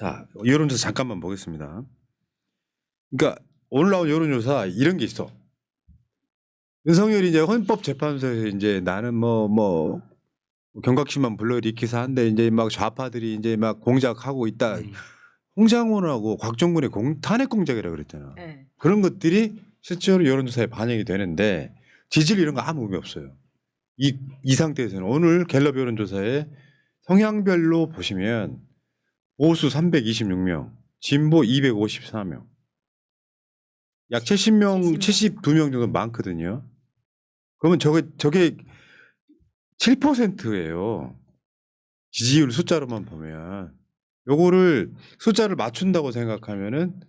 자, 여론조사 잠깐만 보겠습니다. 그러니까 오늘 나온 여론조사 이런 게 있어. 윤석열이 이제 헌법재판소에서 이제 나는 뭐 경각심만 불러일으키서 한데 이제 막 좌파들이 이제 막 공작하고 있다. 홍장원하고 곽종근의 탄핵 공작이라고 그랬잖아. 네. 그런 것들이 실제로 여론조사에 반영이 되는데 지지율 이런 거 아무 의미 없어요. 이 상태에서는 오늘 갤럽 여론조사에 성향별로 보시면 보수 326명, 진보 254명, 약 70명, 72명 정도 많거든요. 그러면 저게 7%예요. 지지율 숫자로만 보면. 요거를 숫자를 맞춘다고 생각하면은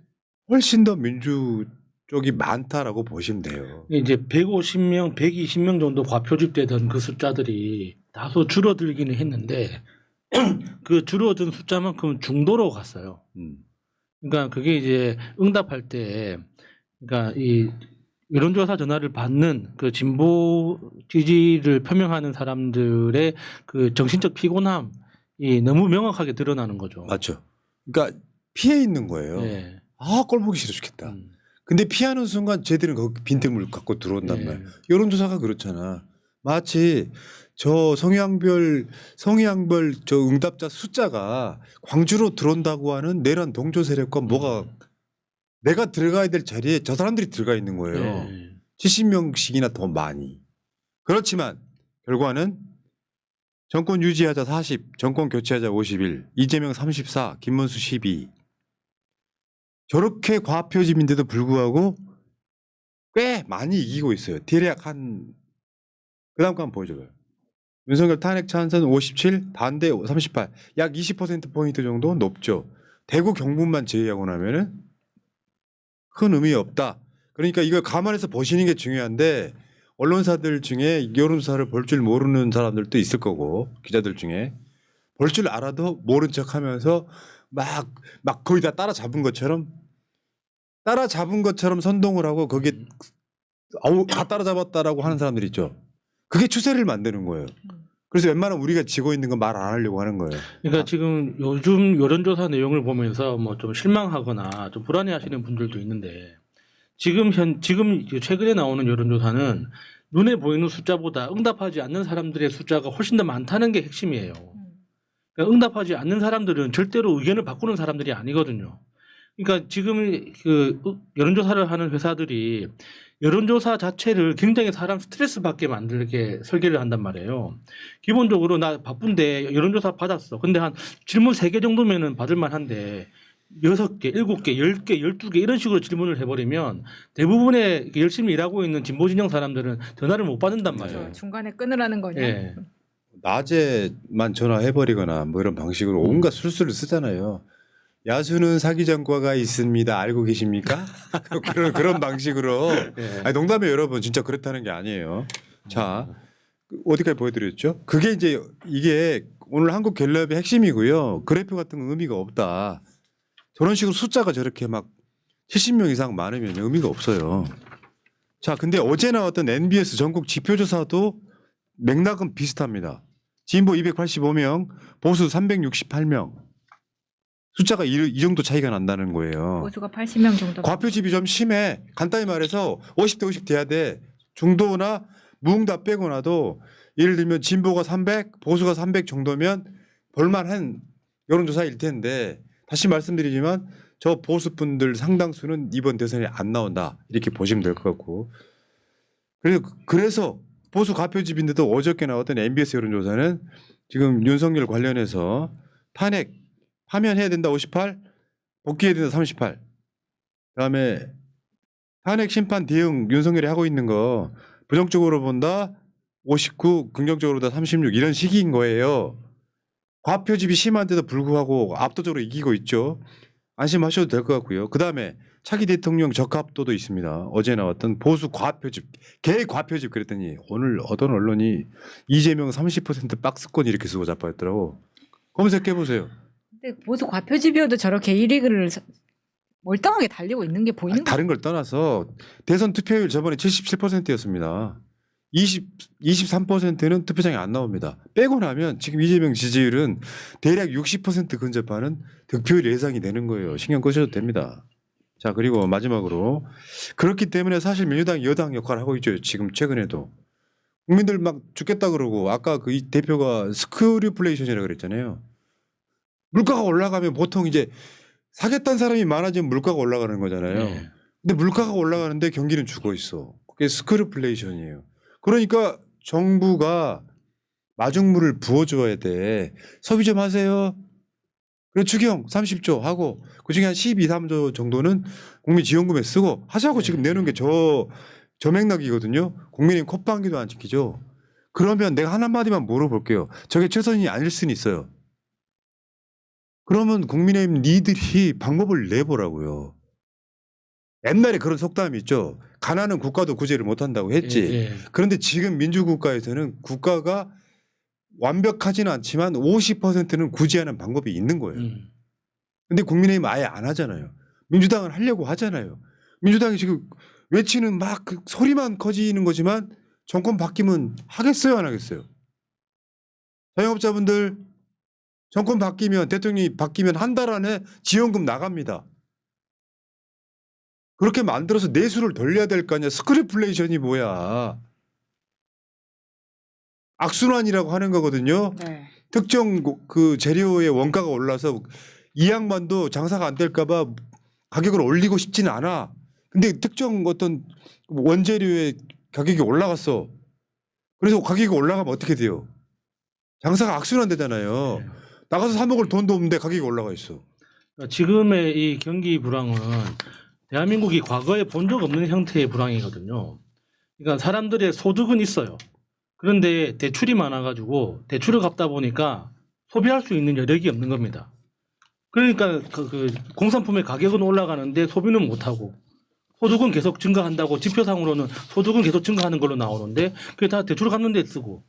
훨씬 더 민주 쪽이 많다라고 보시면 돼요. 이제 150명, 120명 정도 과표집되던 그 숫자들이 다소 줄어들기는 했는데 그 줄어든 숫자만큼 중도로 갔어요. 그러니까 그게 이제 응답할 때, 그러니까 이 여론조사 전화를 받는 그 진보 지지를 표명하는 사람들의 그 정신적 피곤함이 너무 명확하게 드러나는 거죠. 맞죠. 그러니까 피해 있는 거예요. 네. 아, 꼴 보기 싫어 죽겠다. 근데 피하는 순간 쟤들은 거기 빈틈을 갖고 들어온단 네. 말이야. 여론조사가 그렇잖아. 마치 저 성향별 저 응답자 숫자가 광주로 들어온다고 하는 내란 동조 세력과 뭐가 내가 들어가야 될 자리에 저 사람들이 들어가 있는 거예요. 네. 70명씩이나 더 많이. 그렇지만 결과는 정권 유지하자 40, 정권 교체하자 51, 이재명 34, 김문수 12. 저렇게 과표집인데도 불구하고 꽤 많이 이기고 있어요. 대략 한 그다음 거 한번 보여줘요. 윤석열 탄핵 찬성 57, 반대 38, 약 20%포인트 정도 높죠. 대구 경북만 제외하고 나면은 큰 의미 없다. 그러니까 이걸 감안해서 보시는 게 중요한데 언론사들 중에 여론조사를 볼 줄 모르는 사람들도 있을 거고 기자들 중에 볼 줄 알아도 모른 척하면서 막 거의 다 따라잡은 것처럼 선동을 하고 거기에 다 따라잡았다라고 하는 사람들 있죠. 그게 추세를 만드는 거예요. 그래서 웬만하면 우리가 지고 있는 거 말 안 하려고 하는 거예요. 그러니까 지금 요즘 여론조사 내용을 보면서 뭐 좀 실망하거나 좀 불안해하시는 분들도 있는데 지금 최근에 나오는 여론조사는 눈에 보이는 숫자보다 응답하지 않는 사람들의 숫자가 훨씬 더 많다는 게 핵심이에요. 그러니까 응답하지 않는 사람들은 절대로 의견을 바꾸는 사람들이 아니거든요. 그러니까 지금 그 여론조사를 하는 회사들이 여론조사 자체를 굉장히 사람 스트레스 받게 만들게 설계를 한단 말이에요. 기본적으로 나 바쁜데 여론조사 받았어. 근데 한 질문 3개 정도면은 받을 만한데 6개, 7개, 10개, 12개 이런 식으로 질문을 해버리면 대부분의 열심히 일하고 있는 진보 진영 사람들은 전화를 못 받는단 말이에요. 중간에 끊으라는 거냐? 예. 낮에만 전화해버리거나 뭐 이런 방식으로 온갖 술수를 쓰잖아요. 야수는 사기 전과가 있습니다. 알고 계십니까? 그런 방식으로. 아니, 농담이에요, 여러분. 진짜 그렇다는 게 아니에요. 자, 어디까지 보여드렸죠? 그게 이제 이게 오늘 한국 갤럽의 핵심이고요. 그래프 같은 건 의미가 없다. 저런 식으로 숫자가 저렇게 막 70명 이상 많으면 의미가 없어요. 자, 근데 어제 나왔던 NBS 전국 지표조사도 맥락은 비슷합니다. 진보 285명, 보수 368명. 숫자가 이 정도 차이가 난다는 거예요. 보수가 80명 정도. 과표집이 좀 심해. 간단히 말해서 50대 50 돼야 돼. 중도나 무응답 빼고 나도 예를 들면 진보가 300, 보수가 300 정도면 볼만한 여론조사일 텐데 다시 말씀드리지만 저 보수분들 상당수는 이번 대선에 안 나온다. 이렇게 보시면 될 것 같고. 그래서 보수 과표집인데도 어저께 나왔던 MBS 여론조사는 지금 윤석열 관련해서 탄핵 파면해야 된다 58, 복귀해야 된다 38. 그다음에 탄핵 심판 대응 윤석열이 하고 있는 거 부정적으로 본다 59, 긍정적으로 본다 36 이런 식인 거예요. 과표집이 심한데도 불구하고 압도적으로 이기고 있죠. 안심하셔도 될 것 같고요. 그다음에 차기 대통령 적합도도 있습니다. 어제 나왔던 보수 과표집, 개과표집 그랬더니 오늘 어떤 언론이 이재명 30% 박스권 이렇게 쓰고 자빠졌더라고. 검색해 보세요. 근데 보수 과표집이어도 저렇게 1위를 멀쩡하게 달리고 있는 게 보이는 거예요. 다른 걸 떠나서 대선 투표율 저번에 77%였습니다. 23%는 투표장에 안 나옵니다. 빼고 나면 지금 이재명 지지율은 대략 60% 근접하는 득표율 예상이 되는 거예요. 신경 끄셔도 됩니다. 자, 그리고 마지막으로 그렇기 때문에 사실 민주당이 여당 역할을 하고 있죠. 지금 최근에도 국민들 막 죽겠다 그러고 아까 그 이 대표가 스크류플레이션이라고 그랬잖아요. 물가가 올라가면 보통 이제 사겠다는 사람이 많아지면 물가가 올라가는 거잖아요. 네. 근데 물가가 올라가는데 경기는 죽어 있어. 그게 스크류플레이션이에요. 그러니까 정부가 마중물을 부어줘야 돼. 소비 좀 하세요. 그리고 추경 30조 하고 그중에 한 12, 3조 정도는 국민지원금에 쓰고 하자고 네. 지금 내놓은 게 저 맥락이거든요. 국민의 콧방귀도 안 지키죠. 그러면 내가 한마디만 물어볼게요. 저게 최선이 아닐 수는 있어요. 그러면 국민의힘 니들이 방법을 내보라고요. 옛날에 그런 속담이 있죠. 가난한 국가도 구제를 못한다고 했지. 예, 예. 그런데 지금 민주국가에서는 국가가 완벽하지는 않지만 50%는 구제하는 방법이 있는 거예요. 근데 국민의힘 아예 안 하잖아요. 민주당은 하려고 하잖아요. 민주당이 지금 외치는 막 그 소리만 커지는 거지만 정권 바뀌면 하겠어요, 안 하겠어요? 자영업자분들 정권 바뀌면 대통령이 바뀌면 한 달 안에 지원금 나갑니다. 그렇게 만들어서 내수를 돌려야 될 거 아니야. 스크류플레이션이 뭐야. 악순환이라고 하는 거거든요. 네. 특정 그 재료의 원가가 올라서 이 양반도 장사가 안 될까 봐 가격을 올리고 싶지는 않아. 근데 특정 어떤 원재료의 가격이 올라갔어. 그래서 가격이 올라가면 어떻게 돼요? 장사가 악순환 되잖아요. 네. 나가서 사 먹을 돈도 없는데 가격이 올라가 있어. 그러니까 지금의 이 경기 불황은 대한민국이 과거에 본 적 없는 형태의 불황이거든요. 그러니까 사람들의 소득은 있어요. 그런데 대출이 많아가지고 대출을 갚다 보니까 소비할 수 있는 여력이 없는 겁니다. 그러니까 그 공산품의 가격은 올라가는데 소비는 못하고 소득은 계속 증가한다고 지표상으로는 소득은 계속 증가하는 걸로 나오는데 그게 다 대출을 갚는 데 쓰고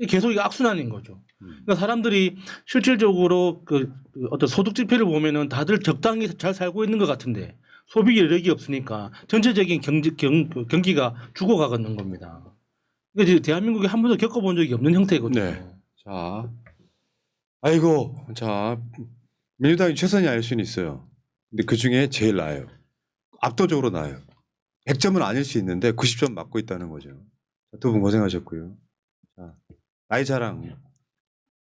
계속 이게 악순환인 거죠. 그러니까 사람들이 실질적으로 그 어떤 소득 지표를 보면은 다들 적당히 잘 살고 있는 것 같은데 소비 여력이 없으니까 전체적인 경기가 죽어가는 겁니다. 그러니까 이제 대한민국이 한 번도 겪어본 적이 없는 형태거든요. 네. 자, 아이고, 자, 민주당이 최선이 아닐 수는 있어요. 근데 그 중에 제일 나아요. 압도적으로 나아요. 100점은 아닐 수 있는데 90점 맞고 있다는 거죠. 두 분 고생하셨고요. 자, 나이 자랑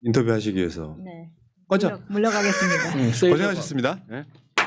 인터뷰하시기 위해서 네. 꺼져. 물러가겠습니다. 세이버가. 고생하셨습니다. 네.